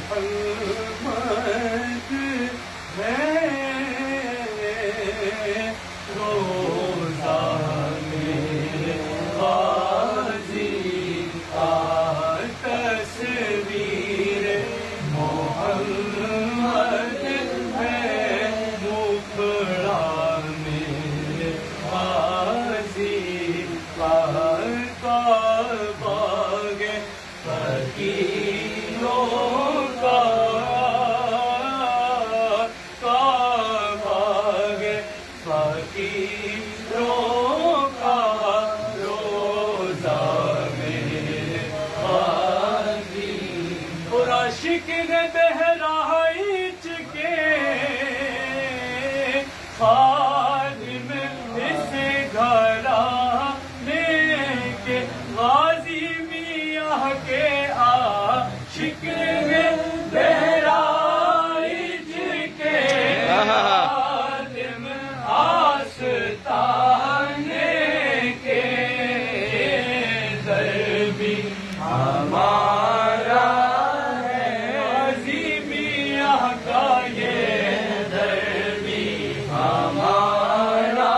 محمد ہے روزہ میرے غازی کا تصویر محمد ہے مکھڑا میرے غازی کا باغ فقیروں کا باغ فقیروں کا روزہ میرے غازی اور عاشق نے بہرائچ کے خادم اس گھرانے کے غازی میاں کے عاشق نے بہرائچ کے خادم آستانے کے در بھی ہمارا ہے غازی میاں کا یہ در بھی ہمارا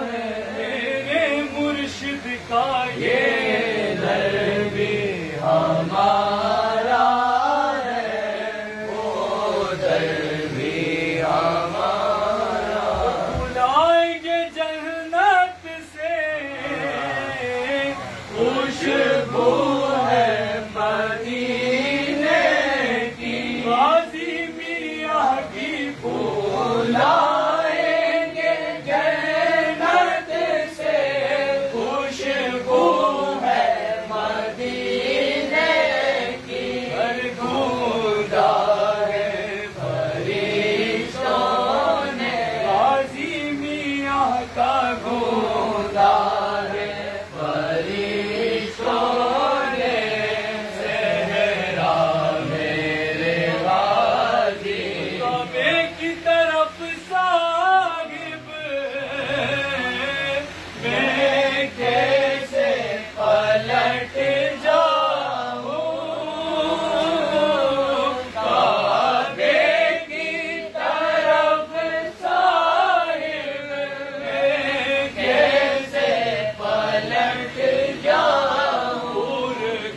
ہے میرے مرشد کا یہ در بھی ہمارا ہے وہ در بھی ہمارا بلائیں گے جنت سے خوشبو ہے مدینے کی غازی میاں کی بلائیں گے جنت سے خوشبو ہے مدینے کی ہر گوندا ہے فرشتوں نے غازی میاں کا گوندا ہے فرشتوں نے صحرا میرے غازی کعبے کی طرف صاحب میں کیسے پلٹ جاؤں کعبے کی طرف صاحب میں کیسے پلٹ جاؤں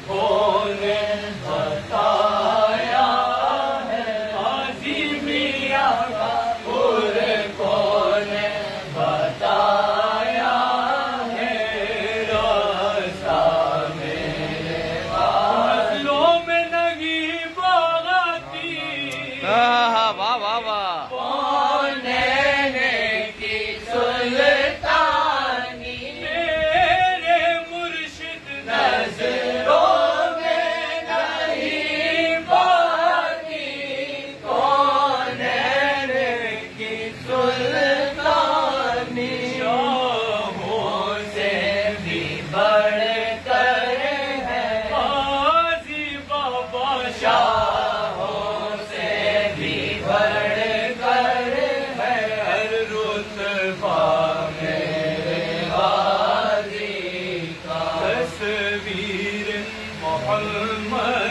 کون بتایا ہے غازی میاں کا کون بتایا ہے راستہ میرے فضلوں میں نگین آتی واہ واہ واہ کونین کی سلطانی میرے مرشد نظروں میں نہیں باقی کونین کی سلطانی شاہوں سے بھی بڑھ کر ہے غازی بابا شاہوں سے بھی بڑھ کر ہے ہر رتبہ میرے غازی کا تصویر محمد